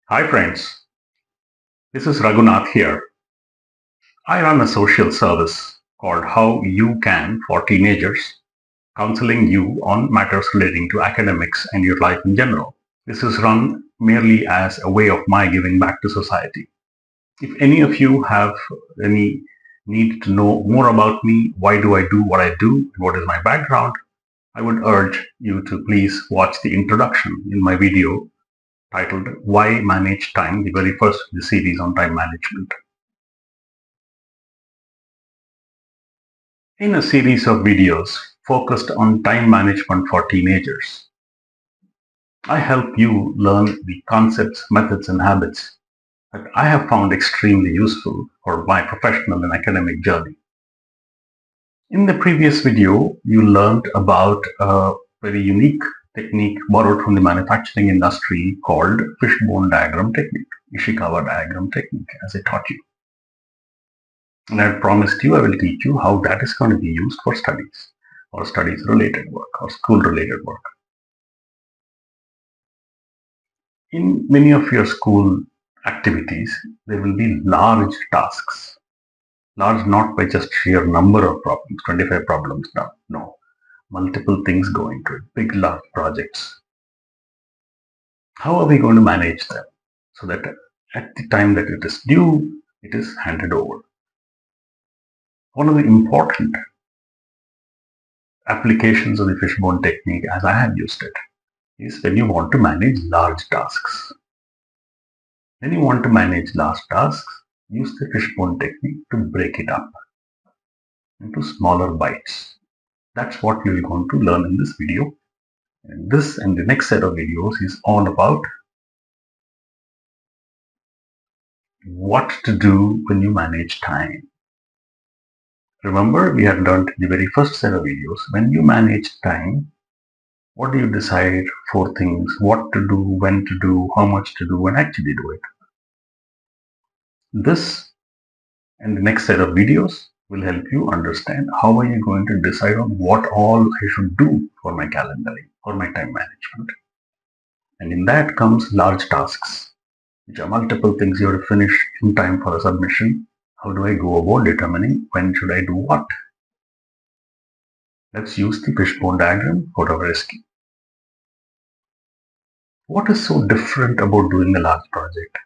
Hi friends, this is Raghunath here. I run a social service called HowUCan for teenagers, counseling you on matters relating to academics and your life in general. This is run merely as a way of my giving back to society. If any of you have any need to know more about me, why do I do what I do, what is my background, I would urge you to please watch the introduction in my video titled Why Manage Time, the very first of the series on time management. In a series of videos focused on time management for teenagers, I help you learn the concepts, methods, and habits that I have found extremely useful for my professional and academic journey. In the previous video, you learned about a very unique technique borrowed from the manufacturing industry called Fishbone Diagram technique, Ishikawa Diagram technique, as I taught you. And I promised you I will teach you how that is going to be used for studies or studies related work or school related work. In many of your school activities, there will be large tasks. Large not by just sheer number of problems, 25 problems now. No, multiple things go into it, big, large projects. How are we going to manage them so that at the time that it is due, it is handed over? One of the important applications of the fishbone technique, as I have used it, is when you want to manage large tasks. When you want to manage large tasks, use the fishbone technique to break it up into smaller bites. That's what you're going to learn in this video. And this and the next set of videos is all about what to do when you manage time. Remember, we had learned in the very first set of videos, when you manage time, what do you decide? 4 things: what to do, when to do, how much to do, and actually do it. This and the next set of videos will help you understand how are you going to decide on what all I should do for my calendaring, for my time management. And in that comes large tasks, which are multiple things you have to finish in time for a submission. How do I go about determining when should I do what? Let's use the fishbone diagram for our rescue. What is so different about doing a large project?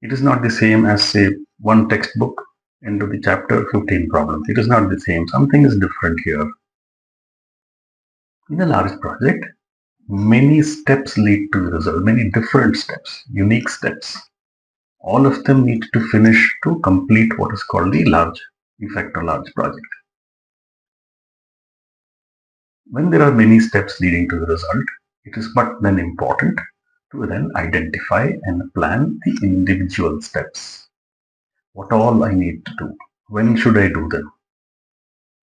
It is not the same as, say, one textbook into the chapter 15 problems. It is not the same. Something is different here. In a large project, many steps lead to the result, many different steps, unique steps. All of them need to finish to complete what is called the large effect or large project. When there are many steps leading to the result, it is but then important to then identify and plan the individual steps. What all I need to do? When should I do them?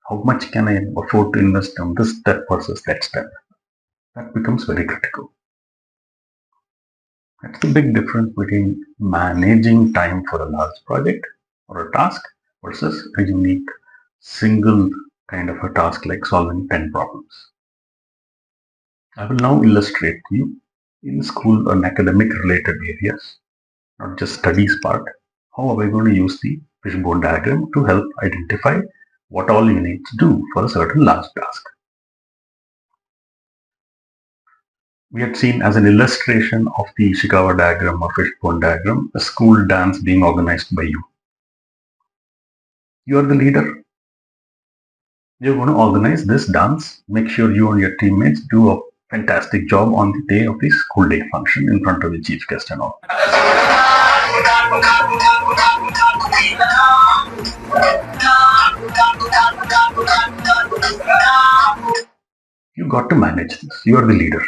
How much can I afford to invest on this step versus that step? That becomes very critical. That's the big difference between managing time for a large project or a task versus a unique single kind of a task like solving 10 problems. I will now illustrate to you in school and academic related areas, not just studies part. How are we going to use the fishbone diagram to help identify what all you need to do for a certain large task? We had seen as an illustration of the Ishikawa diagram or fishbone diagram, a school dance being organized by you. You are the leader. You're going to organize this dance. Make sure you and your teammates do a fantastic job on the day of the school day function in front of the chief guest and all. You got to manage this. You are the leader.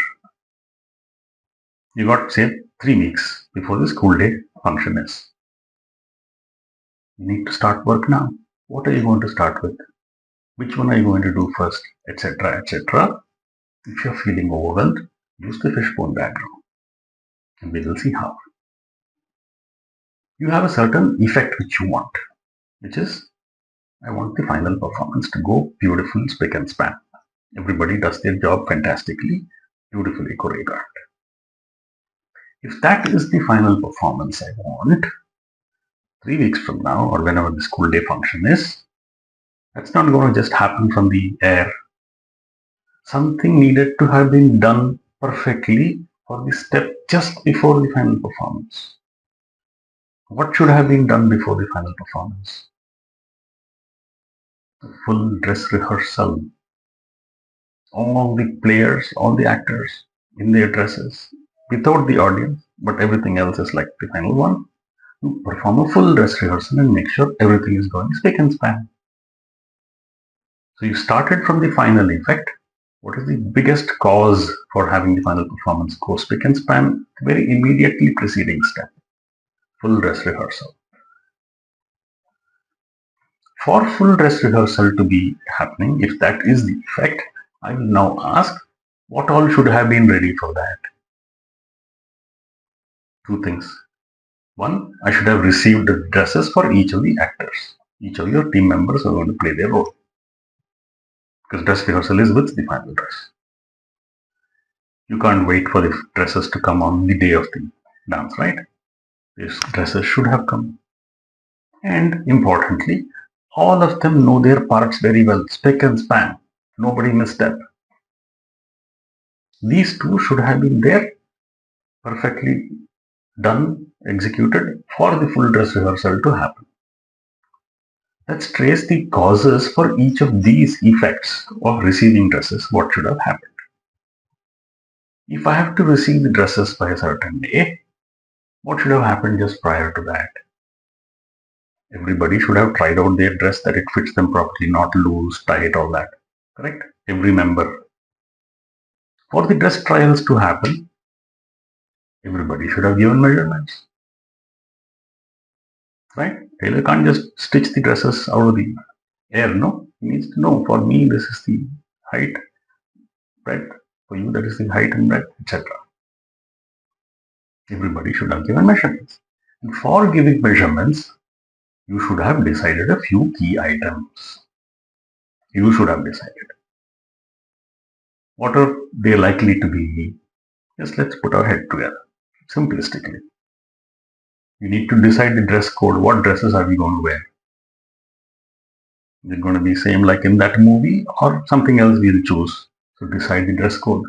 You got, say, 3 weeks before the school day function is. You need to start work now. What are you going to start with? Which one are you going to do first? Etc. etc. If you're feeling overwhelmed, use the fishbone diagram. And we will see how. You have a certain effect which you want, which is, I want the final performance to go beautiful, spick and span. Everybody does their job fantastically, beautifully choreographed. If that is the final performance I want, 3 weeks from now or whenever the school day function is, that's not going to just happen from the air. Something needed to have been done perfectly for the step just before the final performance. What should have been done before the final performance? A full dress rehearsal. All the players, all the actors in their dresses, without the audience, but everything else is like the final one. You perform a full dress rehearsal and make sure everything is going spick and span. So you started from the final effect. What is the biggest cause for having the final performance go spick and span? The very immediately preceding step, full dress rehearsal. For full dress rehearsal to be happening, if that is the effect, I will now ask what all should have been ready for that. Two things. One, I should have received the dresses for each of the actors. Each of your team members are going to play their role. Because dress rehearsal is with the final dress. You can't wait for the dresses to come on the day of the dance, right? These dresses should have come. And importantly, all of them know their parts very well, spick and span. Nobody misstep. These two should have been there, perfectly done, executed for the full dress rehearsal to happen. Let's trace the causes for each of these effects of receiving dresses. What should have happened? If I have to receive the dresses by a certain day, what should have happened just prior to that? Everybody should have tried out their dress that it fits them properly, not loose, tight, all that. Correct? Every member. For the dress trials to happen, everybody should have given measurements. Right? Tailor can't just stitch the dresses out of the air, no? He needs to know, for me, this is the height, breadth. For you, that is the height and breadth, etc. Everybody should have given measurements. And for giving measurements, you should have decided a few key items. You should have decided. What are they likely to be? Just let's put our head together, simplistically. You need to decide the dress code. What dresses are we going to wear? Is it going to be same like in that movie or something else we'll choose? So decide the dress code.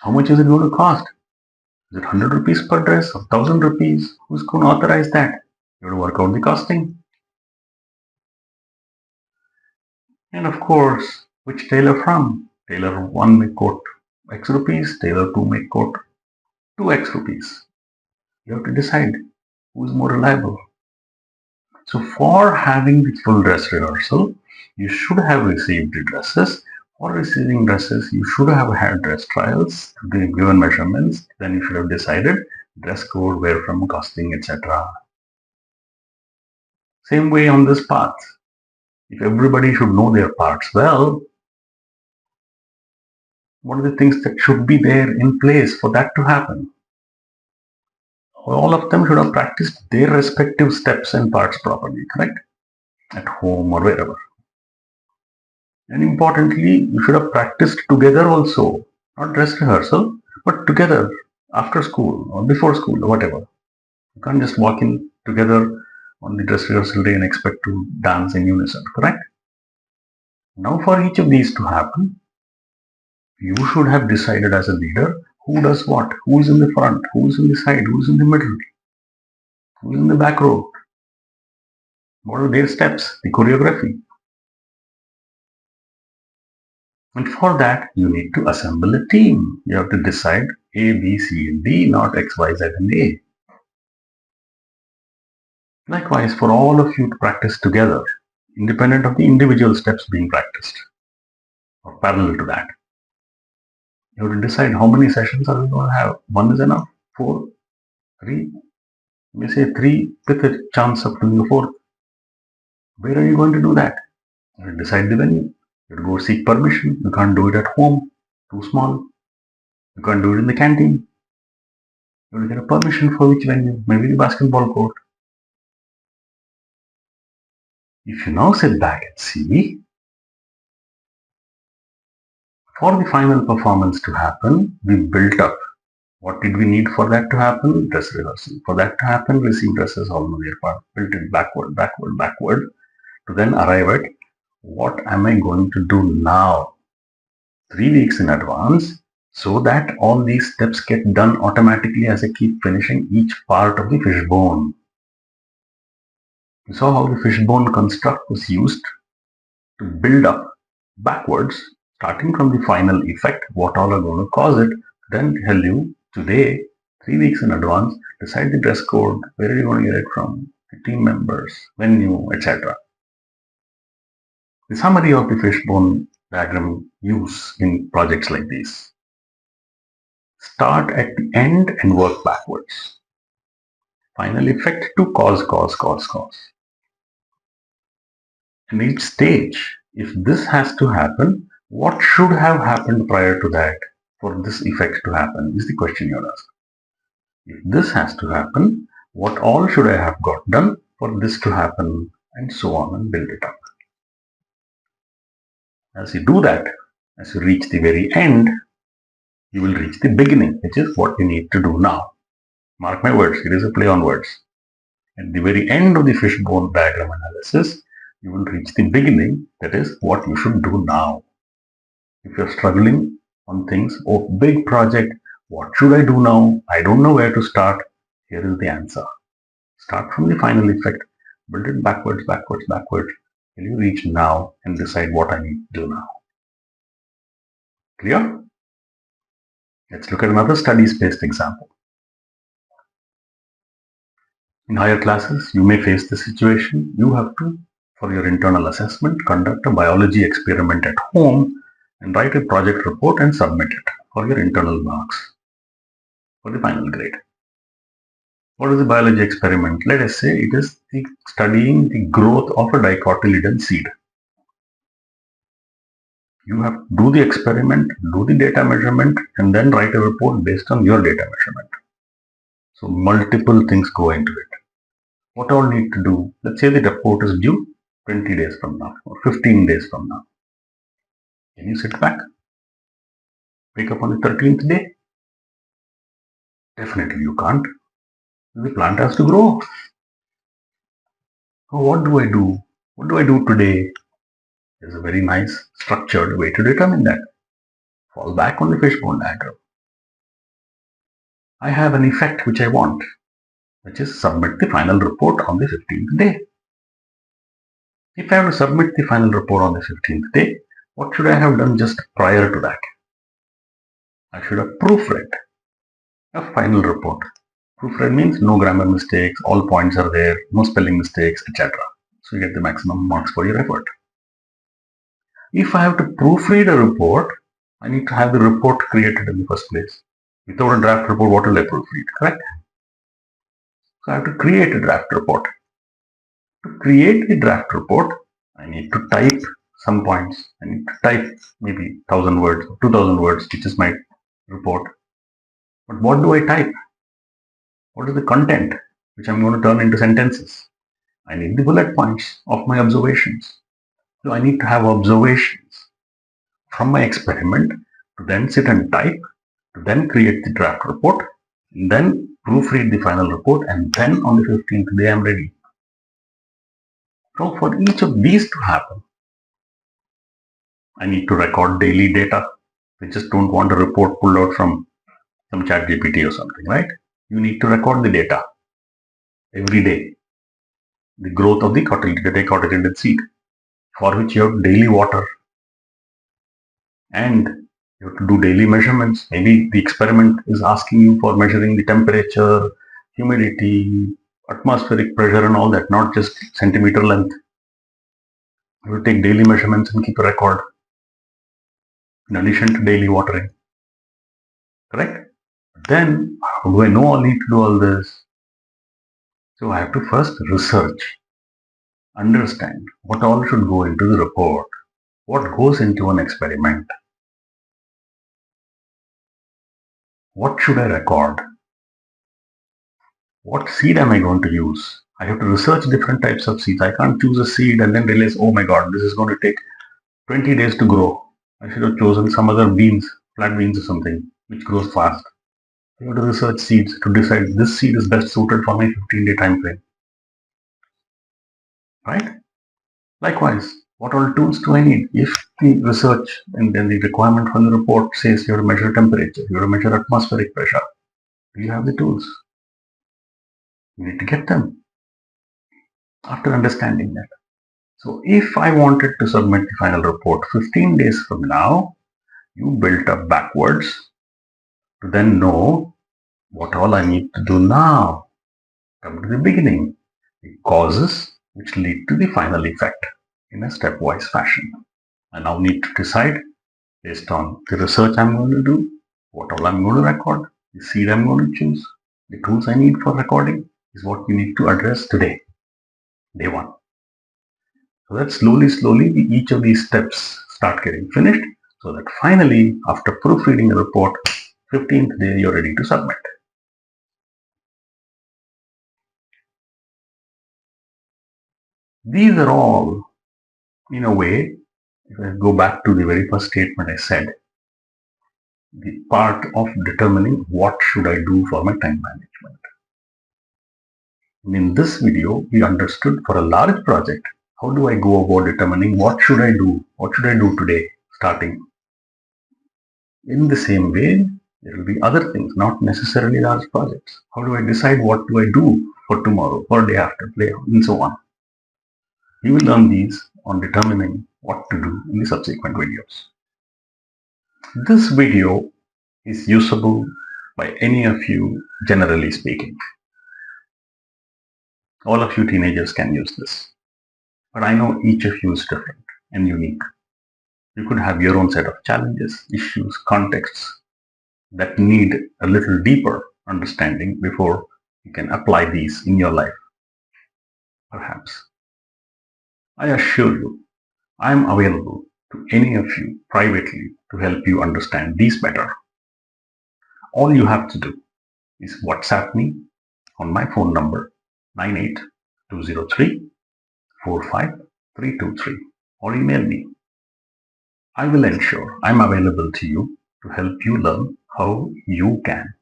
How much is it going to cost? Is it 100 rupees per dress or 1000 rupees? Who's going to authorize that? You have to work out the costing. And of course, which tailor from? Tailor 1 may quote X rupees, tailor 2 may quote 2X rupees. You have to decide who is more reliable. So for having the full dress rehearsal, you should have received the dresses. For receiving dresses, you should have had dress trials, given measurements, then you should have decided dress code, where from, costing, etc. Same way on this path. If everybody should know their parts well, what are the things that should be there in place for that to happen? All of them should have practiced their respective steps and parts properly, correct? At home or wherever. And importantly, you should have practiced together also, not dress rehearsal, but together after school or before school or whatever. You can't just walk in together on the dress rehearsal day and expect to dance in unison, correct? Now for each of these to happen, you should have decided as a leader who does what, who is in the front, who is in the side, who is in the middle, who is in the back row. What are their steps, the choreography? And for that, you need to assemble a team. You have to decide A, B, C, and D, not X, Y, Z, and A. Likewise, for all of you to practice together, independent of the individual steps being practiced, or parallel to that. You have to decide how many sessions are we going to have. 1 is enough? 4? 3? You may say 3 with a chance of doing a 4th. Where are you going to do that? You have to decide the venue. You have to go seek permission. You can't do it at home. Too small. You can't do it in the canteen. You have to get a permission for which venue. Maybe the basketball court. If you now sit back and see, for the final performance to happen, we built up What did we need for that to happen? Dress rehearsal. For that to happen, receive dresses all over the part, built it backward, backward, backward, to then arrive at what am I going to do now? 3 weeks in advance, so that all these steps get done automatically as I keep finishing each part of the fishbone. You saw how the fishbone construct was used to build up backwards, starting from the final effect, what all are going to cause it, then tell you today, 3 weeks in advance, decide the dress code, where are you going to get it from, the team members, venue, etc. The summary of the fishbone diagram use in projects like these. Start at the end and work backwards. Final effect to cause. And each stage, if this has to happen, what should have happened prior to that for this effect to happen is the question you're asking. If this has to happen, what all should I have got done for this to happen, and so on, and build it up. As you do that, as you reach the very end, you will reach the beginning, which is what you need to do now. Mark my words, it is a play on words. At the very end of the fishbone diagram analysis, you will reach the beginning, that is what you should do now. If you're struggling on things, oh, big project, what should I do now? I don't know where to start. Here is the answer. Start from the final effect, build it backwards, backwards, backwards, till you reach now and decide what I need to do now. Clear? Let's look at another studies-based example. In higher classes, you may face the situation. You have to, for your internal assessment, conduct a biology experiment at home and write a project report and submit it for your internal marks for the final grade. What is the biology experiment? Let us say it is studying the growth of a dicotyledon seed. You have to do the experiment, do the data measurement, and then write a report based on your data measurement. So multiple things go into it. What all need to do? Let's say the report is due 20 days from now or 15 days from now. Can you sit back? Wake up on the 13th day? Definitely you can't. The plant has to grow. So what do I do? What do I do today? There's a very nice structured way to determine that. Fall back on the fishbone diagram. I have an effect which I want, which is submit the final report on the 15th day. If I have to submit the final report on the 15th day, what should I have done just prior to that? I should have proofread a final report. Proofread means no grammar mistakes, all points are there, no spelling mistakes, etc. So you get the maximum marks for your effort. If I have to proofread a report, I need to have the report created in the first place. Without a draft report, what will I proofread? Correct? So I have to create a draft report. To create the draft report, I need to type some points. I need to type maybe 1,000 words, 2,000 words, which is my report. But what do I type? What is the content which I'm going to turn into sentences? I need the bullet points of my observations. So I need to have observations from my experiment to then sit and type, to then create the draft report, and then proofread the final report, and then on the 15th day I'm ready. So for each of these to happen, I need to record daily data. I just don't want a report pulled out from some chat GPT or something, right? You need to record the data every day. The growth of the dicotyledon seed, for which you have daily water. And you have to do daily measurements. Maybe the experiment is asking you for measuring the temperature, humidity, atmospheric pressure and all that, not just centimeter length. You will take daily measurements and keep a record in addition to daily watering. Correct? Then, how do I know I need to do all this? So I have to first research, understand what all should go into the report, what goes into an experiment, what should I record, what seed am I going to use? I have to research different types of seeds. I can't choose a seed and then realize, oh my god, this is going to take 20 days to grow. I should have chosen some other beans, flat beans or something, which grows fast. You have to research seeds to decide this seed is best suited for my 15-day time frame. Right? Likewise, what all tools do I need? If the research and then the requirement from the report says you have to measure temperature, you have to measure atmospheric pressure, do you have the tools? You need to get them after understanding that. So if I wanted to submit the final report 15 days from now, you built up backwards to then know what all I need to do now. Come to the beginning, the causes which lead to the final effect in a stepwise fashion. I now need to decide based on the research I'm going to do, what all I'm going to record, the seed I'm going to choose, the tools I need for recording is what you need to address today, day one. So that slowly, each of these steps start getting finished so that finally, after proofreading the report, 15th day, you're ready to submit. These are all, in a way, if I go back to the very first statement I said, the part of determining what should I do for my time management. And in this video, we understood for a large project, how do I go about determining what should I do today, starting. In the same way, there will be other things, not necessarily large projects. How do I decide what do I do for tomorrow, for day after, and so on. You will learn these on determining what to do in the subsequent videos. This video is usable by any of you, generally speaking. All of you teenagers can use this. But I know each of you is different and unique. You could have your own set of challenges, issues, contexts that need a little deeper understanding before you can apply these in your life. Perhaps. I assure you, I am available to any of you privately to help you understand these better. All you have to do is WhatsApp me on my phone number 98203 45323 or email me. I will ensure I'm available to you to help you learn how you can.